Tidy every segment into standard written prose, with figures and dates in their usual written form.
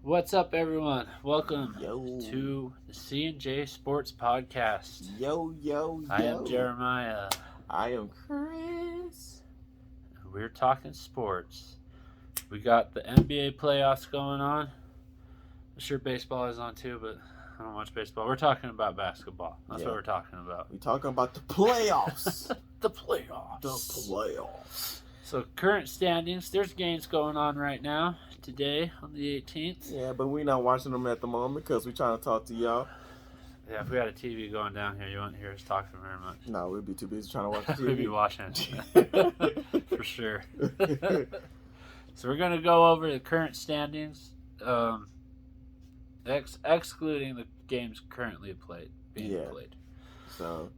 What's up, everyone? Welcome Yo, to the C&J Sports Podcast. yo. I am Jeremiah. I am Chris. And we're talking sports. We got the NBA playoffs going on. I'm sure baseball is on too, but I don't watch baseball. We're talking about basketball. That's what we're talking about. We talking about the playoffs. The playoffs. The playoffs. So current standings, there's games going on right now, today on the 18th. Yeah, but we're not watching them at the moment because we're trying to talk to y'all. Yeah, if we had a TV going down here, you wouldn't hear us talking very much. No, we'd be too busy trying to watch the TV. We'd be watching. For sure. So we're going to go over the current standings, excluding the games currently being played. So,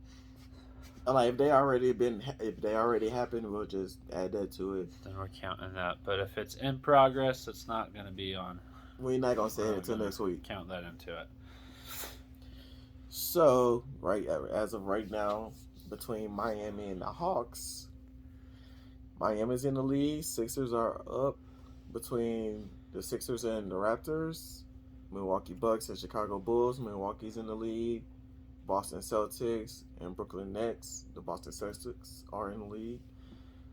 like, if they already happened, we'll just add that to it. Then we're counting that. But if it's in progress, it's not going to be on. We're not gonna say it until next week. Count that into it. So, as of right now, between Miami and the Hawks, Miami's in the lead. Sixers are up between the Sixers and the Raptors. Milwaukee Bucks and Chicago Bulls. Milwaukee's in the lead. Boston Celtics and Brooklyn Nets. The Boston Celtics are in the lead.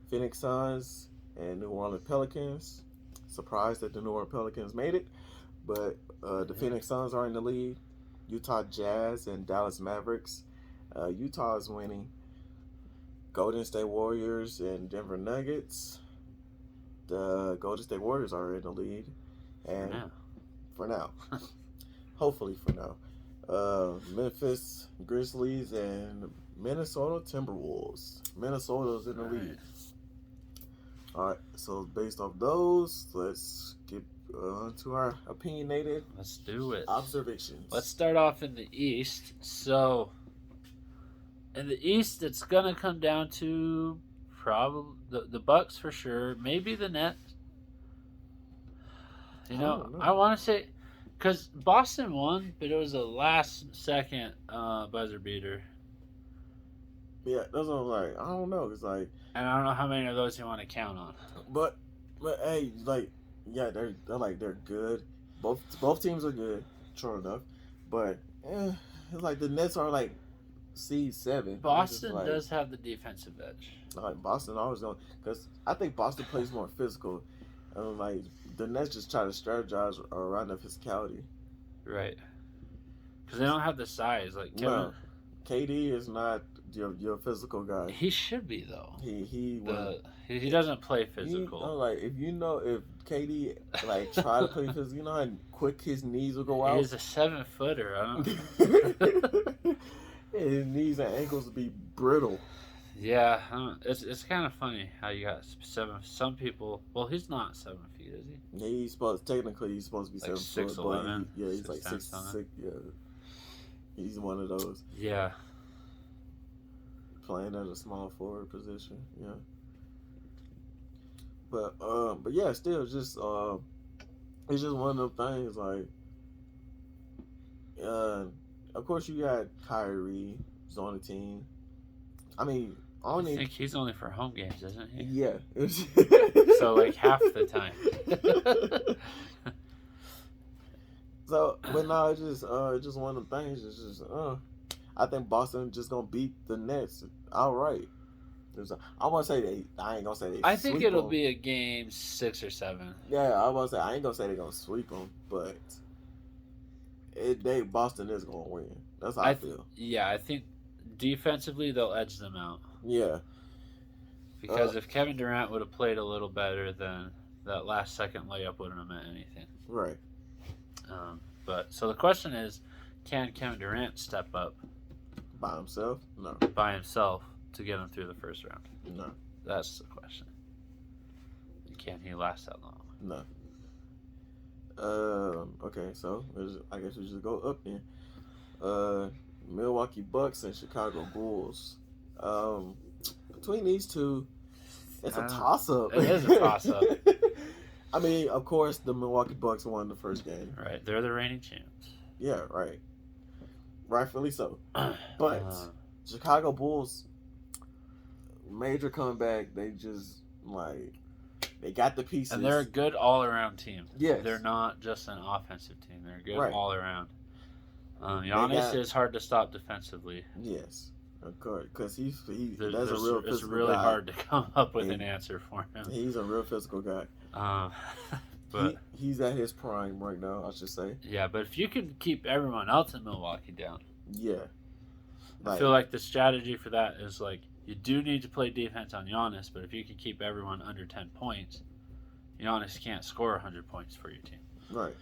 Phoenix Suns and New Orleans Pelicans. Surprised that the New Orleans Pelicans made it, but the Phoenix Suns are in the lead. Utah Jazz and Dallas Mavericks. Utah is winning. Golden State Warriors and Denver Nuggets. The Golden State Warriors are in the lead. And for now. Hopefully for now. Memphis Grizzlies and Minnesota Timberwolves. Minnesota's in the lead. All right, so based off those, let's get to our opinionated Let's do it. Observations. Let's start off in the East. So, in the East, it's going to come down to probably the Bucks for sure. Maybe the Nets. I want to say, because Boston won, but it was a last-second buzzer beater. Yeah, that's what I'm like. I don't know. It's like, and I don't know how many of those you want to count on. But hey, they're good. Both teams are good, sure enough. But it's like the Nets are like seed 7. Boston does have the defensive edge. Like Boston always going, because I think Boston plays more physical. And like the Nets just try to strategize around the physicality. Right. Because they don't have the size. Like Kevin. No, KD is not your physical guy. He should be though. He doesn't play physical. If KD try to play physical, you know how quick his knees will go out. He's a 7-footer. I don't. His knees and ankles will be brittle. Yeah, it's kind of funny how you got 7. Some people. Well, he's not 7 feet, is he? Yeah, he's supposed to be 7 foot. 6'11". Yeah, he's like 6'6". Yeah, he's one of those. Yeah. Playing at a small forward position, yeah. But yeah, still just it's just one of those things. Like, of course you got Kyrie who's on the team. I mean, I think he's only for home games, isn't he? Yeah. So like half the time. So, but no, it's just one of the things. It's just I think Boston just gonna beat the Nets outright. I want to say I ain't gonna say they. I think it'll be a game 6 or 7. Yeah, I was gonna say I ain't gonna say they're gonna sweep them, but Boston is gonna win. That's how I feel. Yeah, I think defensively they'll edge them out. Yeah. Because if Kevin Durant would have played a little better, then that last second layup wouldn't have meant anything. Right. But so the question is, can Kevin Durant step up by himself? No. By himself to get him through the first round? No. That's the question. Can he last that long? No. Okay, so I guess we just go up then. Milwaukee Bucks and Chicago Bulls. Between these two, it's a toss-up. It is a toss-up. I mean, of course, the Milwaukee Bucks won the first game. Right, they're the reigning champs. Yeah, right. Rightfully so. But Chicago Bulls, major comeback. They just They got the pieces. And they're a good all-around team. Yes. They're not just an offensive team. They're good Right. all-around. Giannis is hard to stop defensively. Yes. Of course, because that's a real physical It's really guy. hard to come up with an answer for him. He's a real physical guy. But he's at his prime right now, I should say. Yeah, but if you can keep everyone else in Milwaukee down, yeah, I feel like the strategy for that is like you do need to play defense on Giannis, but if you can keep everyone under 10 points, Giannis can't score 100 points for your team. Right.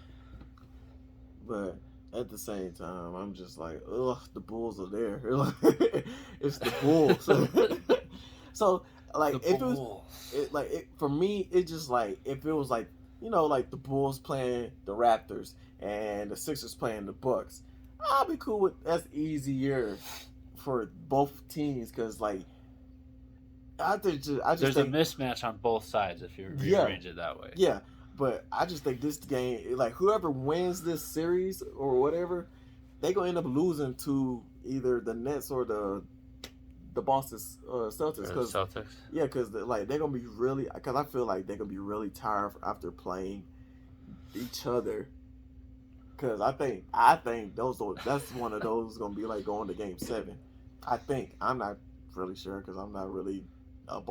But at the same time, I'm just like, ugh, the Bulls are there. It's the Bulls. So, like, if it was, for me, it just like, if it was like, like the Bulls playing the Raptors and the Sixers playing the Bucks, I'll be cool with that's easier for both teams because, like, there's a mismatch on both sides if you rearrange it that way. Yeah. But I just think this game, like, whoever wins this series or whatever, they're going to end up losing to either the Nets or the Boston Celtics. Celtics? Yeah, because, like, they're going to be really, because I feel like they're going to be really tired after playing each other. Because I think that's one of those going to be, like, going to Game 7. I think. I'm not really sure because I'm not really a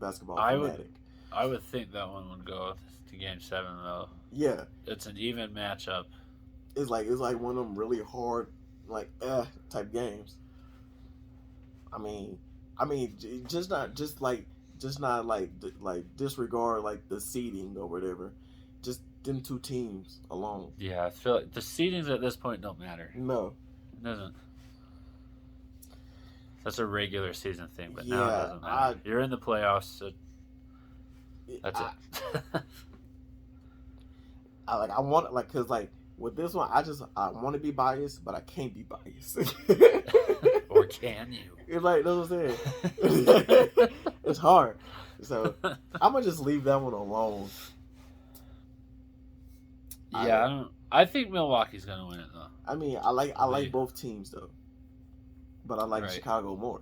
basketball fanatic. I would think that one would go to Game 7 though. Yeah, it's an even matchup. It's like one of them really hard, like type games. I mean, just not disregard like the seeding or whatever. Just them two teams alone. Yeah, I feel like the seedings at this point don't matter. No, it doesn't. That's a regular season thing, but now it doesn't matter. You're in the playoffs. So that's it. I want because with this one, I want to be biased, but I can't be biased. Or can you? It's like that's what I'm saying. It's hard, so I'm gonna just leave that one alone. Yeah, I think Milwaukee's gonna win it though. I mean, I like both teams though, but I like Chicago more.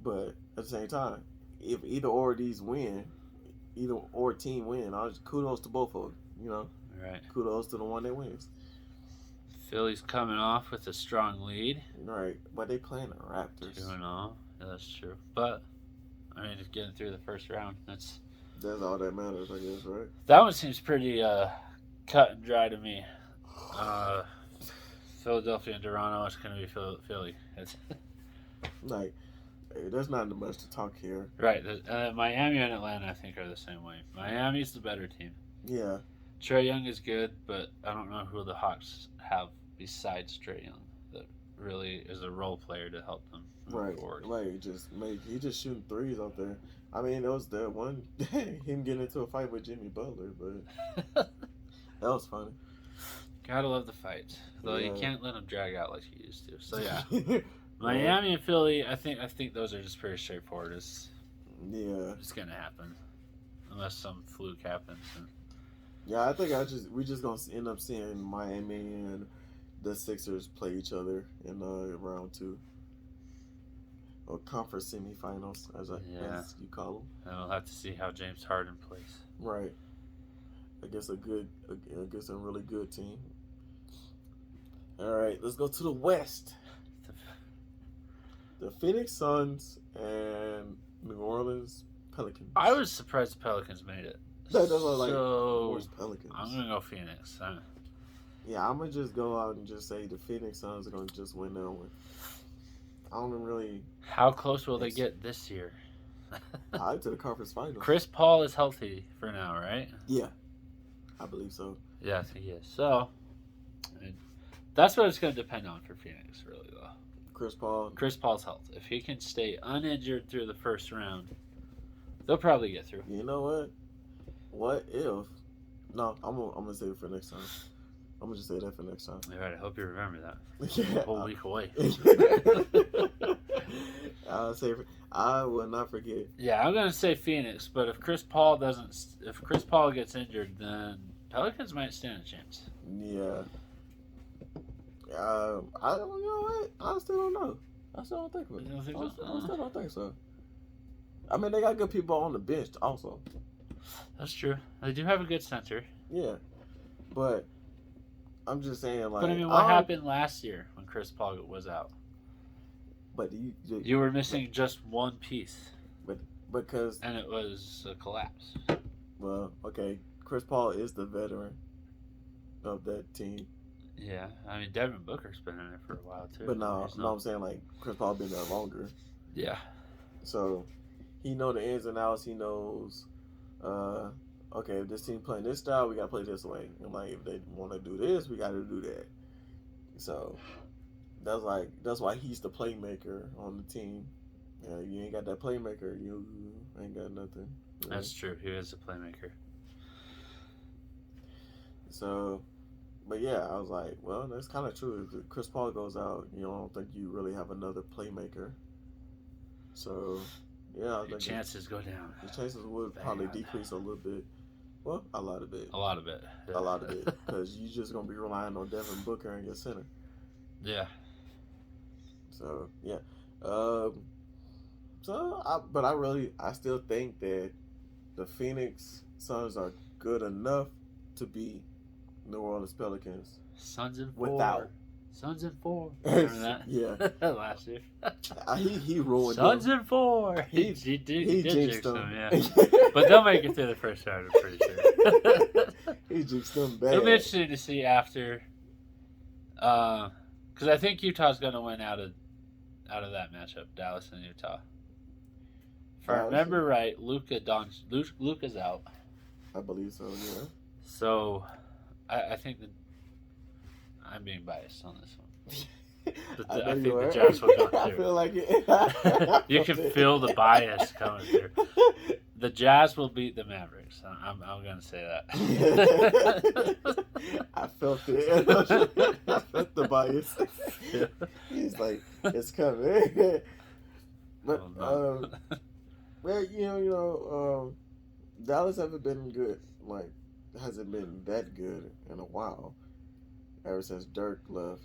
But at the same time, if either or team win, I'll just kudos to both of them. Right. Kudos to the one that wins. Philly's coming off with a strong lead. Right, but they playing the Raptors. 2-0. Yeah, that's true. But I mean, just getting through the first round. That's all that matters, I guess, right? That one seems pretty cut and dry to me. Philadelphia and Toronto. It's going to be Philly. Like, hey, there's not much to talk here. Right. Miami and Atlanta, I think, are the same way. Miami's the better team. Yeah. Trae Young is good, but I don't know who the Hawks have besides Trae Young that really is a role player to help them move forward. Like, he just shooting threes out there. I mean, it was that one him getting into a fight with Jimmy Butler, but that was funny. Gotta love the fights, though. You can't let them drag out like you used to. So yeah, Miami and Philly. I think those are just pretty straightforward. It's gonna happen unless some fluke happens. Yeah, I think we just gonna end up seeing Miami and the Sixers play each other in round 2 or conference semifinals, as you call them. And we'll have to see how James Harden plays. Right. Against a really good team. All right, let's go to the West. The Phoenix Suns and New Orleans Pelicans. I was surprised the Pelicans made it. That's what Pelicans. I'm gonna go Phoenix. Yeah, I'm gonna just go out and just say the Phoenix Suns are gonna just win that one. I don't really. How close will they get this year? To the conference finals. Chris Paul is healthy for now, right? Yeah, I believe so. Yeah, I think he is. So, that's what it's gonna depend on for Phoenix, really, though. Chris Paul's health. If he can stay uninjured through the first round, they'll probably get through. You know what? What if? No, I'm gonna save it for next time. I'm gonna just say that for next time. All right, I hope you remember that. Yeah, a whole week away. I will not forget. Yeah, I'm gonna say Phoenix, but if Chris Paul gets injured, then Pelicans might stand a chance. Yeah. I don't know what. I still don't know. I still don't think so. You don't think so? I still don't think so. I mean, they got good people on the bench also. That's true. They do have a good center. Yeah, but I'm just saying, like. But I mean, what happened last year when Chris Paul was out? But you were missing just one piece. Because. And it was a collapse. Well, okay, Chris Paul is the veteran of that team. Yeah, I mean Devin Booker's been in it for a while too. But no, I'm saying like Chris Paul been there longer. Yeah. So he know the ins and outs. He knows, okay, if this team playing this style, we gotta play this way. And like if they want to do this, we gotta do that. So that's why he's the playmaker on the team. You ain't got that playmaker, you ain't got nothing. Right? That's true. He is a playmaker. So, but yeah, I was like, well, that's kind of true. If Chris Paul goes out, I don't think you really have another playmaker. So, yeah, your chances go down. The chances would probably decrease a little bit. Well, a lot of it. A lot of it. Yeah. A lot of it. Because you're just going to be relying on Devin Booker and your center. Yeah. So, yeah. But I still think that the Phoenix Suns are good enough to beat New Orleans Pelicans. Suns in 4. Without. Suns in 4. Remember that? Yeah. Last year. He ruined Suns them. in 4. He did jinxed them, yeah. But they'll make it through the first round, I'm pretty sure. He jinxed them bad. It'll be interesting to see after. Because I think Utah's going to win out of that matchup, Dallas and Utah. If I remember right, Luka's out. I believe so, yeah. So, I think that I'm being biased on this one. I think the Jazz will go through. I feel like it. You can feel the bias coming through. The Jazz will beat the Mavericks. I'm going to say that. I felt it. I felt the bias. Yeah. He's like, it's coming. But, well, Dallas haven't been good. Like, hasn't been that good in a while. Ever since Dirk left.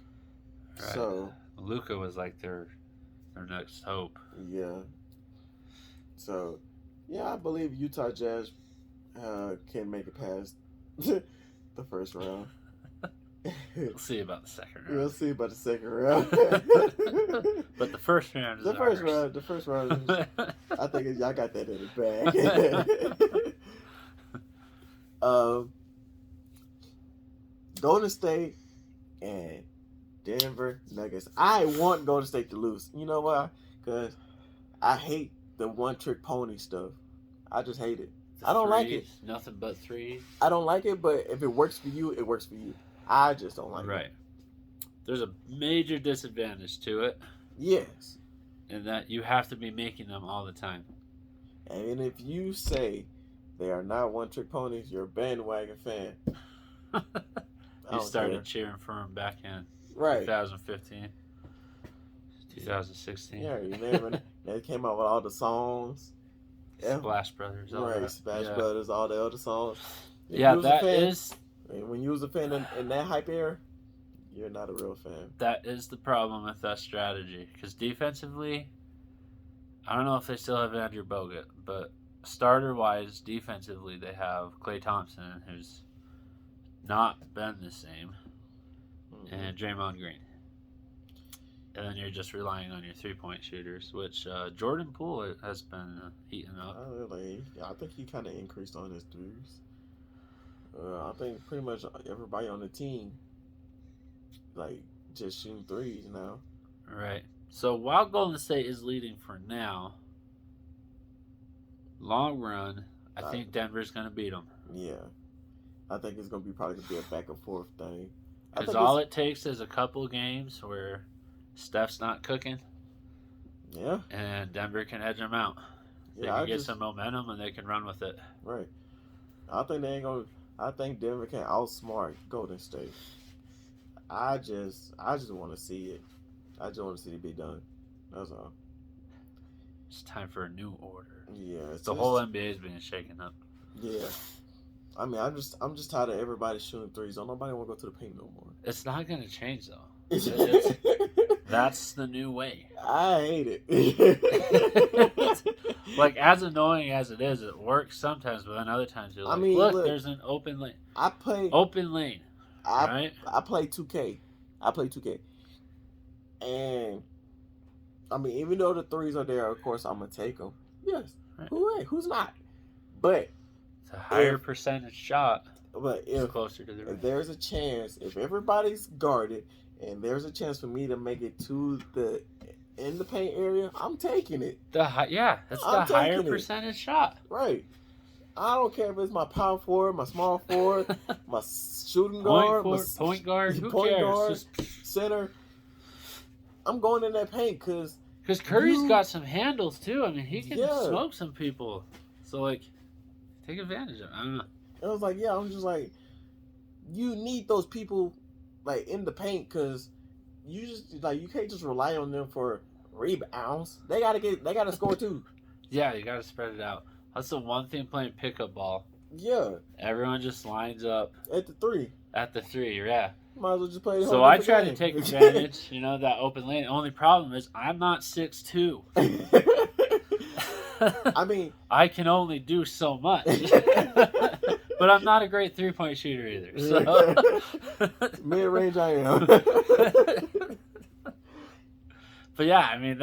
Right. So Luka was like their next hope. Yeah. So, yeah, I believe Utah Jazz can make it past the first round. We'll see about the second round. We'll see about the second round. But the first round is the first round is, I think y'all got that in the bag. Golden State and Denver Nuggets. I want Golden State to lose. You know why? Because I hate the one-trick pony stuff. I just hate it. I don't like it. Nothing but threes. I don't like it, but if it works for you, it works for you. I just don't like it. Right. There's a major disadvantage to it. Yes. In that you have to be making them all the time. And if you say they are not one-trick ponies, you're a bandwagon fan. You started cheering for them back in 2015, 2016. Yeah, you remember they came out with all the songs. Splash Brothers. Splash Brothers, all the other songs. When you was a fan in that hype era, you're not a real fan. That is the problem with that strategy. Because defensively, I don't know if they still have Andrew Bogut, but starter-wise, defensively, they have Klay Thompson, who's not been the same, and Draymond Green. And then you're just relying on your three-point shooters, which Jordan Poole has been heating up. I think he kind of increased on his threes. I think pretty much everybody on the team, like, just shooting threes now. Right. So while Golden State is leading for now, long run, I think Denver's going to beat them. Yeah. I think it's going to be probably going to be a back and forth thing. Because all it takes is a couple games where Steph's not cooking. Yeah. And Denver can edge them out. They can get some momentum and they can run with it. Right. I think Denver can outsmart Golden State. I just want to see it. I just want to see it be done. That's all. It's time for a new order. Yeah. The whole NBA is being shaken up. Yeah. I mean, I'm just tired of everybody shooting threes. Don't nobody want to go to the paint no more. It's not going to change though. That's the new way. I hate it. like as annoying as it is, it works sometimes, but then other times you're like, look, there's an open lane. Open lane. Right? I play 2K. And I mean, even though the threes are there, of course I'm gonna take them. Yes. Right. Who's not? But it's a higher percentage shot. But if closer to the rim. If there's a chance, if everybody's guarded, and there's a chance for me to make it to the in the paint area, I'm taking it. That's the higher percentage shot. Right. I don't care if it's my power forward, my small forward, my shooting guard, point guard, who point cares? Guard, center. I'm going in that paint because Curry's got some handles too. I mean, he can smoke some people. So like, take advantage of it. I don't know. I was like, I'm just like, you need those people like in the paint because you just like you can't just rely on them for rebounds. They gotta score too. Yeah, you gotta spread it out. That's the one thing playing pickup ball. Yeah. Everyone just lines up at the three. Yeah. Might as well just play the whole So I try to take advantage, that open lane. The only problem is I'm not 6'2". I mean, I can only do so much. But I'm not a great 3-point shooter either. So mid-range I am. But yeah, I mean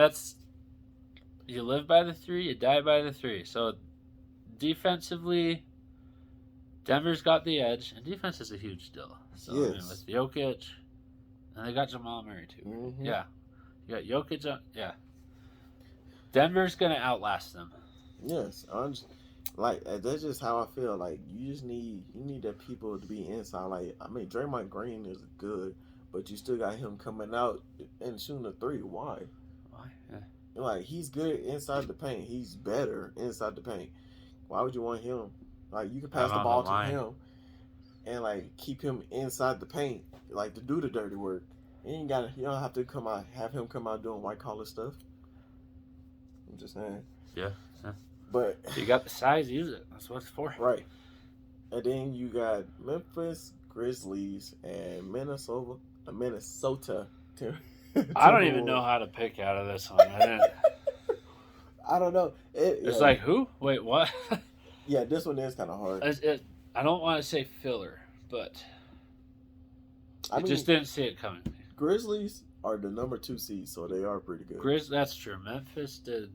you live by the 3, you die by the 3. So defensively, Denver's got the edge, and defense is a huge deal. So yes. I mean, with Jokic, and they got Jamal Murray too. Mm-hmm. Yeah, you got Jokic. Yeah, Denver's gonna outlast them. Yes, that's just how I feel. Like you need the people to be inside. Like I mean, Draymond Green is good, but you still got him coming out and shooting a 3. Why? Yeah. Like he's good inside the paint. He's better inside the paint. Why would you want him? Like you can pass the ball to him and like keep him inside the paint, like to do the dirty work. You don't have to have him come out doing white collar stuff. I'm just saying. Yeah. But you got the size, use it. That's what it's for. Right. And then you got Memphis Grizzlies and Minnesota. I don't even know how to pick out of this one. I don't know. It's like who? Wait, what? Yeah, this one is kind of hard. I don't want to say filler, but I just didn't see it coming. Grizzlies are the number 2 seed, so they are pretty good. That's true. Memphis did.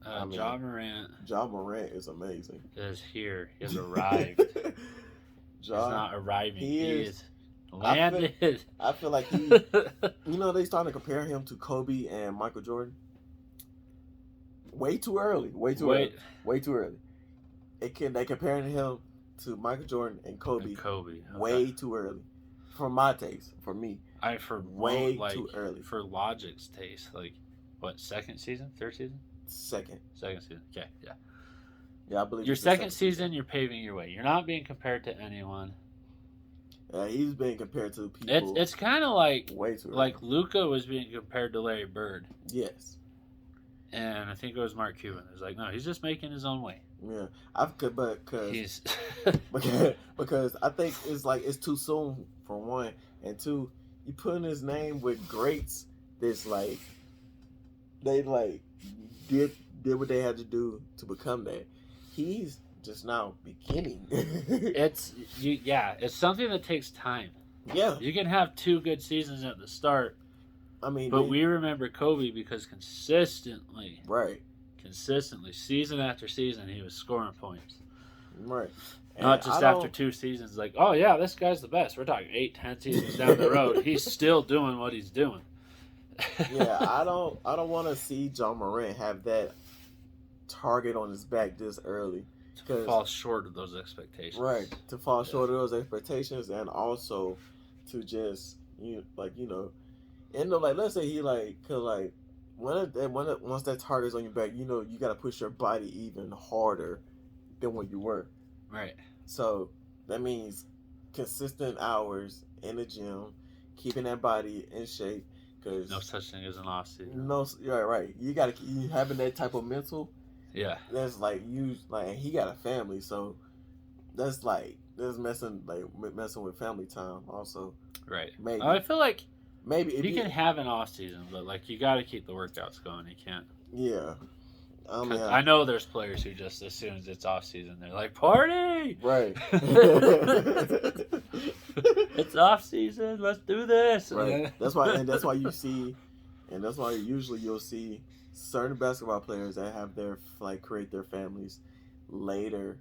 Ja Morant. Ja Morant is amazing. Is here. He has arrived. He's not arriving. He is landed. I feel like he. They starting to compare him to Kobe and Michael Jordan. Way too early. They comparing him to Michael Jordan and Kobe. Okay. Way too early. For my taste, for me. Way too early. For Logic's taste, like what? Second season, third season? Second season. Okay, yeah. Yeah, I believe your second season. You're paving your way. You're not being compared to anyone. He's being compared to people. It's kind of like way too early. Like Luka was being compared to Larry Bird. Yes. And I think it was Mark Cuban. It was like, no, he's just making his own way. Yeah, because I think it's too soon for one, and two, you putting his name with greats. That's like they did what they had to do to become that. He's just now beginning. It's something that takes time. Yeah, you can have 2 good seasons at the start. I mean, but we remember Kobe because consistently, season after season, he was scoring points. Right. Not just after 2 seasons, like, oh yeah, this guy's the best. We're talking 8-10 seasons down the road. He's still doing what he's doing. Yeah, I don't want to see Ja Morant have that target on his back this early. To fall short of those expectations. Right. To fall short of those expectations, and also to just let's say he once that target's on your back, you got to push your body even harder than when you were. Right. So that means consistent hours in the gym, keeping that body in shape. Cause no such thing as an off season. No, you're right. You having that type of mental. Yeah. That's and he got a family, so that's messing with family time also. Right. Maybe. I feel like maybe he can have an off season, but you got to keep the workouts going. He can't. Yeah. Yeah. I know there's players who just, as soon as it's off season, they're like, party! Right. It's off season. Let's do this. Right. That's why you see, and that's why usually you'll see certain basketball players that have their create their families later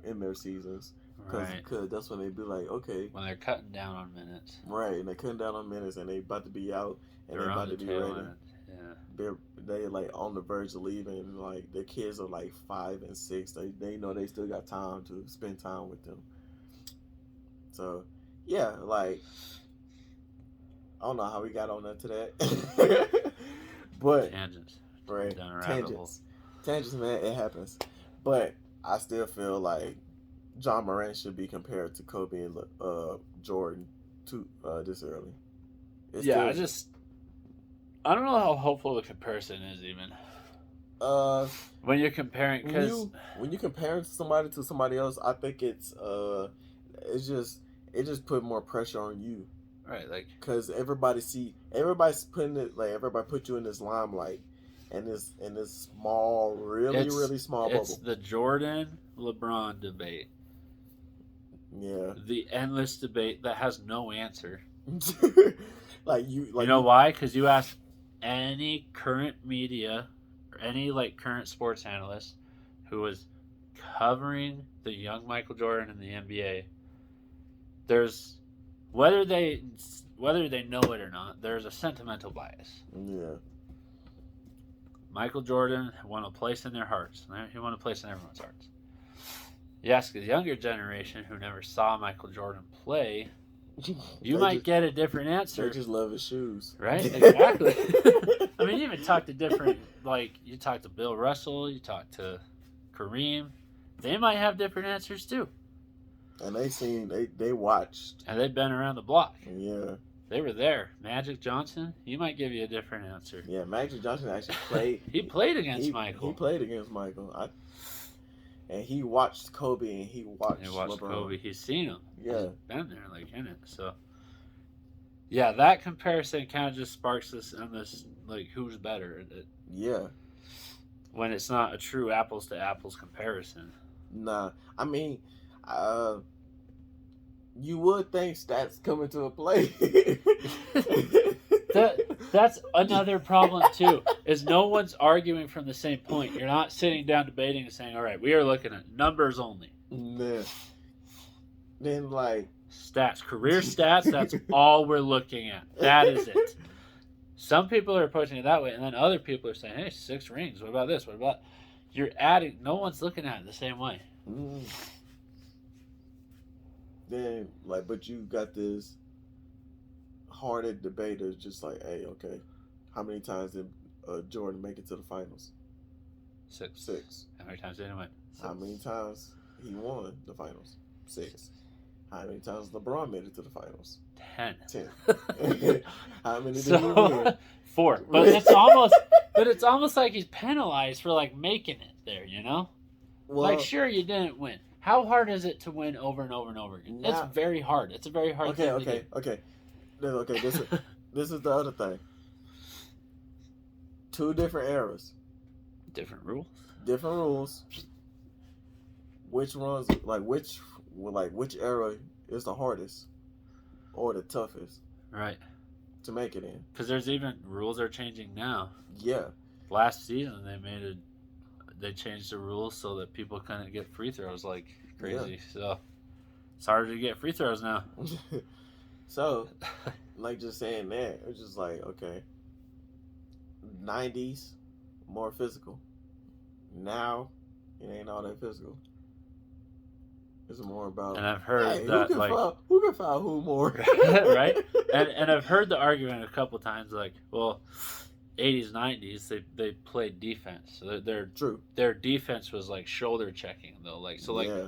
in their seasons. Because that's when they be like, okay. When they're cutting down on minutes. Right, and they're cutting down on minutes, and they about to be out, and they're about to be ready. Yeah. They're like on the verge of leaving, and like their kids are like 5 and 6. They know they still got time to spend time with them. So, yeah, like I don't know how we got on into that, but tangents. Right, tangents, man, it happens. But I still feel like John Moran should be compared to Kobe and Jordan this early. I don't know how hopeful the comparison is even. When you're comparing, because when you compare somebody to somebody else, I think it just put more pressure on you, right? Like, because everybody's putting it, like everybody put you in this limelight, and this small, really small bubble. It's the Jordan LeBron debate. Yeah, the endless debate that has no answer. You know why? Because you ask any current media or any current sports analyst who was covering the young Michael Jordan in the NBA, there's whether they know it or not, there's a sentimental bias. Yeah. Michael Jordan won a place in their hearts. He won a place in everyone's hearts. You ask the younger generation who never saw Michael Jordan play, you might get a different answer. They just love his shoes. Right? Exactly. I mean, you even talk to different, you talk to Bill Russell, you talk to Kareem. They might have different answers too. And they watched. And they've been around the block. Yeah. They were there. Magic Johnson, he might give you a different answer. Yeah, Magic Johnson actually played. He played against Michael. He played against Michael. And he watched Kobe and he watched LeBron. Kobe. He's seen him. Yeah. He's been there, in it. So, yeah, that comparison kind of just sparks this who's better. Yeah. When it's not a true apples to apples comparison. Nah. I mean, you would think stats come into a play. That's another problem too. Is no one's arguing from the same point. You're not sitting down debating and saying, "All right, we are looking at numbers only." Nah. Then stats, career stats. That's all we're looking at. That is it. Some people are approaching it that way, and then other people are saying, "Hey, 6 rings. What about this? What about?" You're adding. No one's looking at it the same way. Then but you got this hearted debaters just hey, okay, how many times did Jordan make it to the finals? 6. How many times did he win? 6. How many times he won the finals? 6. How many times LeBron made it to the finals? 10. How many did he win? 4. But it's almost like he's penalized for making it there, you know? Well, sure, you didn't win. How hard is it to win over and over and over again? It's very hard. It's a very hard thing to do. Okay. This is the other thing. 2 different eras. Different rules. Which runs which era is the hardest or the toughest? Right. To make it in. Because there's even rules are changing now. Yeah. Last season they changed the rules so that people couldn't get free throws like crazy. Yeah. So it's harder to get free throws now. So, just saying that, it's just okay. 90s, more physical. Now, it ain't all that physical. It's more about. And I've heard that who can foul who more, right? And I've heard the argument a couple times, 80s, 90s, they played defense. So their defense was shoulder checking though.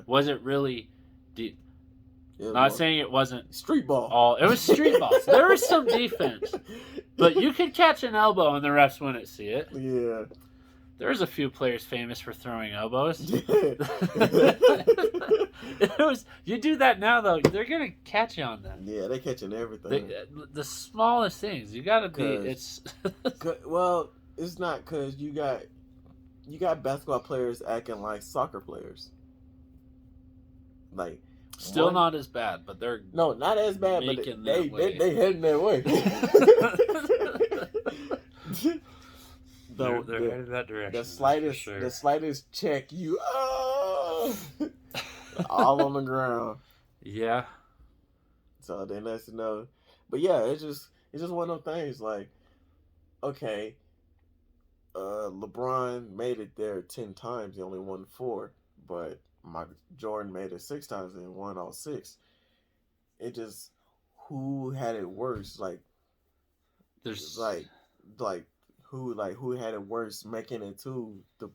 Was it really deep? Yeah, not saying it wasn't street ball. It was street ball. So there was some defense, but you could catch an elbow and the refs wouldn't see it. Yeah. There's a few players famous for throwing elbows. You do that now though, they're gonna catch you on that. Yeah, they're catching everything. The smallest things. You gotta be. Well, it's not because you got basketball players acting like soccer players. Like Still not as bad, but they're no, not as bad, but making they that way. they heading that way. They're headed that direction. The slightest check, you all on the ground. Yeah. So then that's but yeah, it's just one of those things. Like, okay, LeBron made it there 10 times. He only won 4, but Jordan made it 6 times and won all 6. It just who had it worse? Like, there's who had it worse making it to the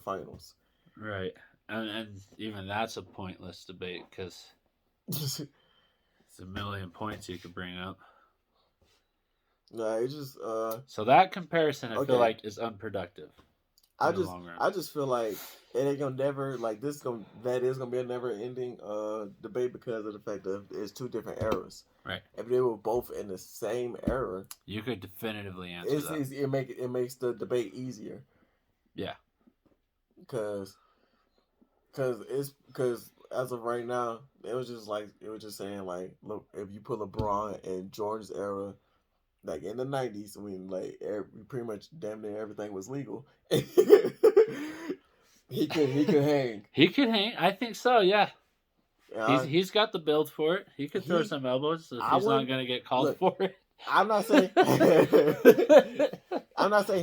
finals. Right, and even that's a pointless debate because it's a million points you could bring up. No, it's just so that comparison I feel like is unproductive. I just feel like it ain't gonna never that is gonna be a never ending debate because of the fact that it's 2 different eras. Right. If they were both in the same era, you could definitively answer that. Easy, it makes the debate easier. Yeah. Because as of right now, it was just saying like, look, if you put LeBron in Jordan's era, like in the 90s, when pretty much damn near everything was legal, he could hang. He could hang. I think so. Yeah. He's got the build for it. He could throw some elbows if he's not going to get called for it. I'm not saying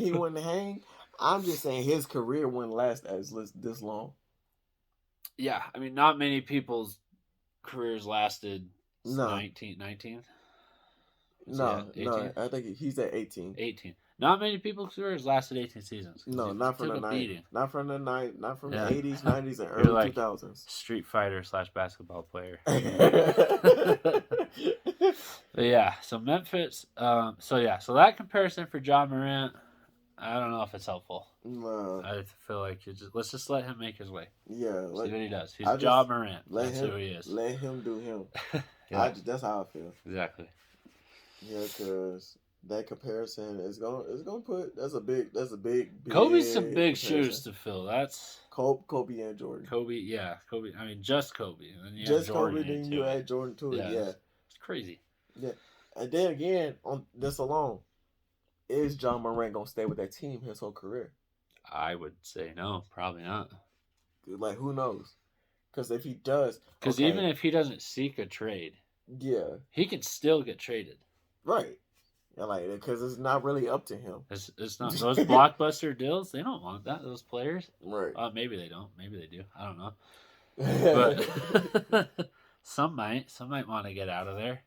he wouldn't hang. I'm just saying his career wouldn't last this long. Yeah, I mean, not many people's careers lasted 19. No, I think he's at 18. 18. Not many people's careers lasted 18 seasons. No, not from the 90s. Not from the 80s, 90s, and early 2000s. Street fighter / basketball player. But yeah, so Memphis. So that comparison for John Morant, I don't know if it's helpful. No. I feel like let's just let him make his way. Yeah. See what he does. He's John Morant. That's who he is. Let him do him. Yeah. That's how I feel. Exactly. Yeah, because that comparison is gonna put that's a big Kobe's some big shoes to fill. That's Kobe and Jordan. Kobe. I mean, just Kobe. And then just Kobe, then you add Jordan to it. Yeah, it's crazy. Yeah, and then again on this alone, is John Morant gonna stay with that team his whole career? I would say no, probably not. Like, who knows? Because if he does, because even if he doesn't seek a trade, he can still get traded. Right. And because it's not really up to him. It's not those blockbuster deals. They don't want that. Those players. Right. Maybe they don't. Maybe they do. I don't know. But some might want to get out of there.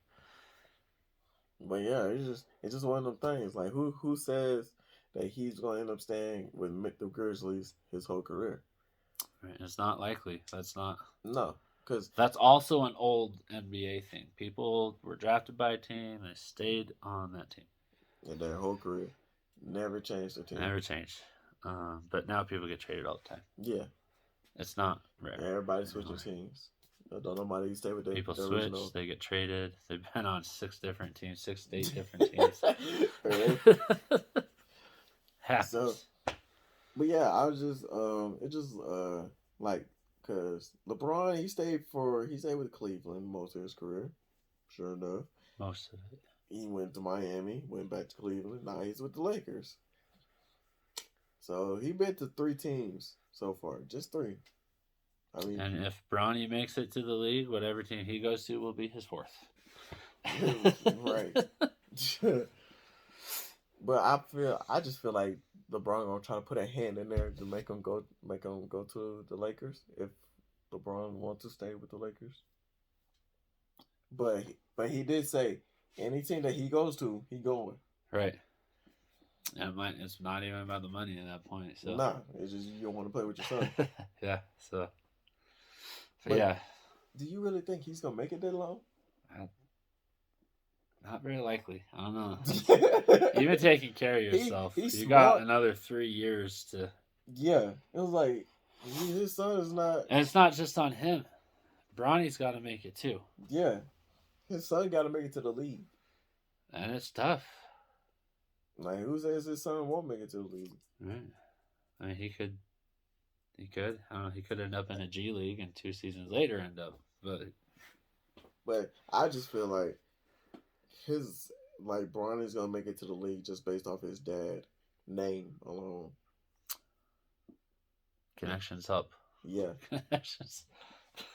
But yeah, it's just one of them things. Like, who says that he's going to end up staying with the Grizzlies his whole career? Right. It's not likely. That's not. No. Because that's also an old NBA thing. People were drafted by a team and stayed on that team. In their whole career. Never changed the team. Never changed. But now people get traded all the time. Yeah. It's not rare. Everybody switching teams. Don't nobody stay with people switch, original. They get traded. They've been on 6 different teams, 6 to 8 different teams. Happens. So, but yeah, I was just because LeBron, he stayed with Cleveland most of his career. Sure enough. Most of it. He went to Miami, went back to Cleveland. Now he's with the Lakers. So he been to 3 teams so far. Just 3. I mean, and if Bronny makes it to the league, whatever team he goes to will be his 4th. Right. But I just feel like LeBron gonna try to put a hand in there to make him go to the Lakers if LeBron wants to stay with the Lakers. But he did say any team that he goes to, he going. Right. It's not even about the money at that point. So nah, it's just you don't want to play with your son. Yeah. So. But yeah. Do you really think he's gonna make it that long? Not very likely. I don't know. Even taking care of yourself, you got another 3 years to. Yeah, it was like his son is not, and it's not just on him. Bronny's got to make it too. Yeah, his son got to make it to the league, and it's tough. Like, who says his son won't make it to the league? Right. I mean, he could. He could. I don't know. He could end up in a G League and 2 seasons later end up. But I just feel like his Bronny's gonna make it to the league just based off his dad name alone. Connections help. Yeah. Connections.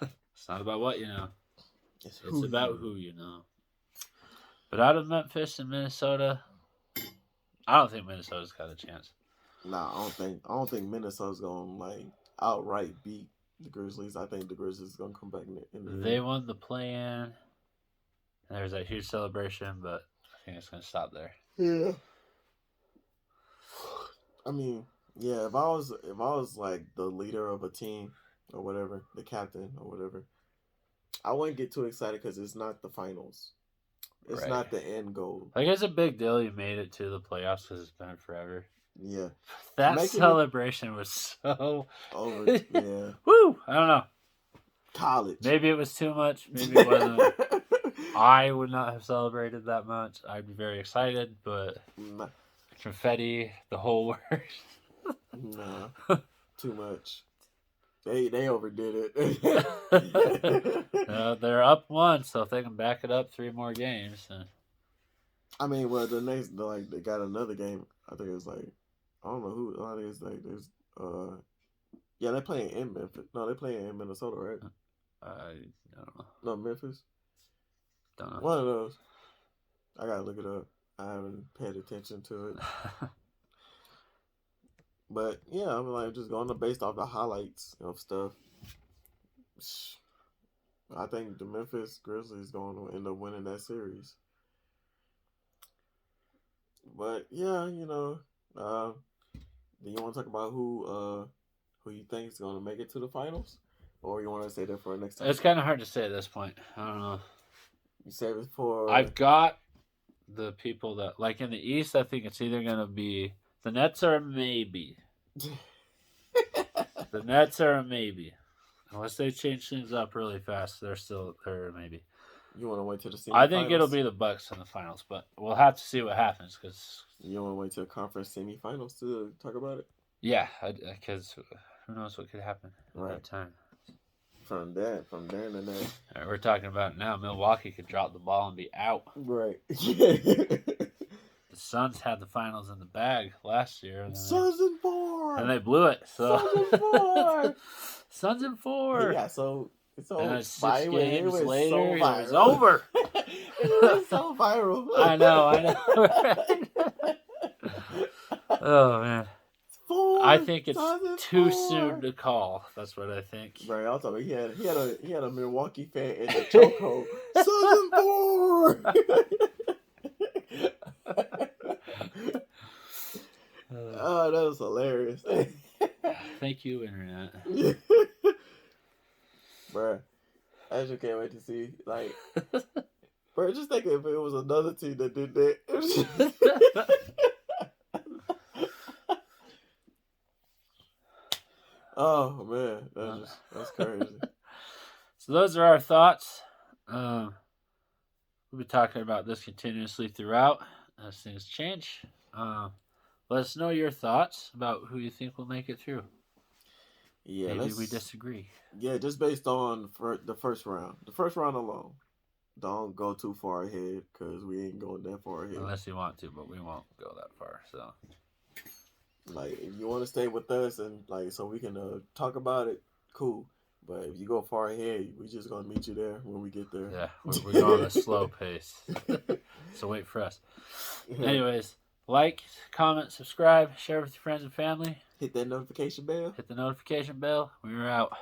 It's not about what you know. It's about who you know. But out of Memphis and Minnesota, I don't think Minnesota's got a chance. Nah, I don't think Minnesota's gonna outright beat the Grizzlies. I think the Grizzlies gonna come back in the They won the play-in. There's that huge celebration, but I think it's gonna stop there. Yeah. I mean, yeah. If I was like the leader of a team or whatever, the captain or whatever, I wouldn't get too excited because it's not the finals. It's not the end goal. Like, it's a big deal you made it to the playoffs because it's been forever. Yeah. That celebration was so... over. Yeah. Woo! I don't know. College. Maybe it was too much. Maybe it wasn't. I would not have celebrated that much. I'd be very excited, but... Nah. Confetti, the whole works. Nah. Too much. They overdid it. They're up one, so if they can back it up 3 more games. I mean, well, the next, they got another game. I think it's I don't know who. I think it's there's yeah, they're playing in Memphis. No, they're playing in Minnesota, right? I don't know. No, Memphis. Don't know. One of those. I gotta look it up. I haven't paid attention to it. But yeah, I'm just going based off the highlights of stuff. I think the Memphis Grizzlies going to end up winning that series. But yeah, do you want to talk about who you think is going to make it to the finals, or you want to say that for next time? It's kind of hard to say at this point. I don't know. You save it for. I've got the people that in the East. I think it's either going to be the Nets or a maybe. The Nets are a maybe. Unless they change things up really fast, they're a maybe. You want to wait till the semifinals? I think it'll be the Bucks in the finals, but we'll have to see what happens. You want to wait till the conference semifinals to talk about it? Yeah, because who knows what could happen at that time. From there to there. Right, we're talking about now. Milwaukee could drop the ball and be out. Right. The Suns had the finals in the bag last year. Suns in 4. And they blew it. So. Suns in 4. Suns in 4. Yeah, so it's over. And 6 games later, so it was over. It was so viral. I know. Oh, man. 4. I think it's too soon to call. That's what I think. Right, I'll tell you, he had a Milwaukee fan in the chokehold. Suns in 4. Oh, that was hilarious. Thank you, Internet. Bruh, I just can't wait to see. Bruh, just think if it was another team that did that. Oh, man. That's crazy. So those are our thoughts. We'll be talking about this continuously throughout as things change. Let us know your thoughts about who you think will make it through. Yeah, maybe we disagree. Yeah, just based on the first round. The first round alone. Don't go too far ahead because we ain't going that far ahead. Unless you want to, but we won't go that far. So, if you want to stay with us and so we can talk about it, cool. But if you go far ahead, we just gonna meet you there when we get there. Yeah, we're going at a slow pace. So wait for us. Anyways, like, comment, subscribe, share with your friends and family. Hit that notification bell. Hit the notification bell. We are out.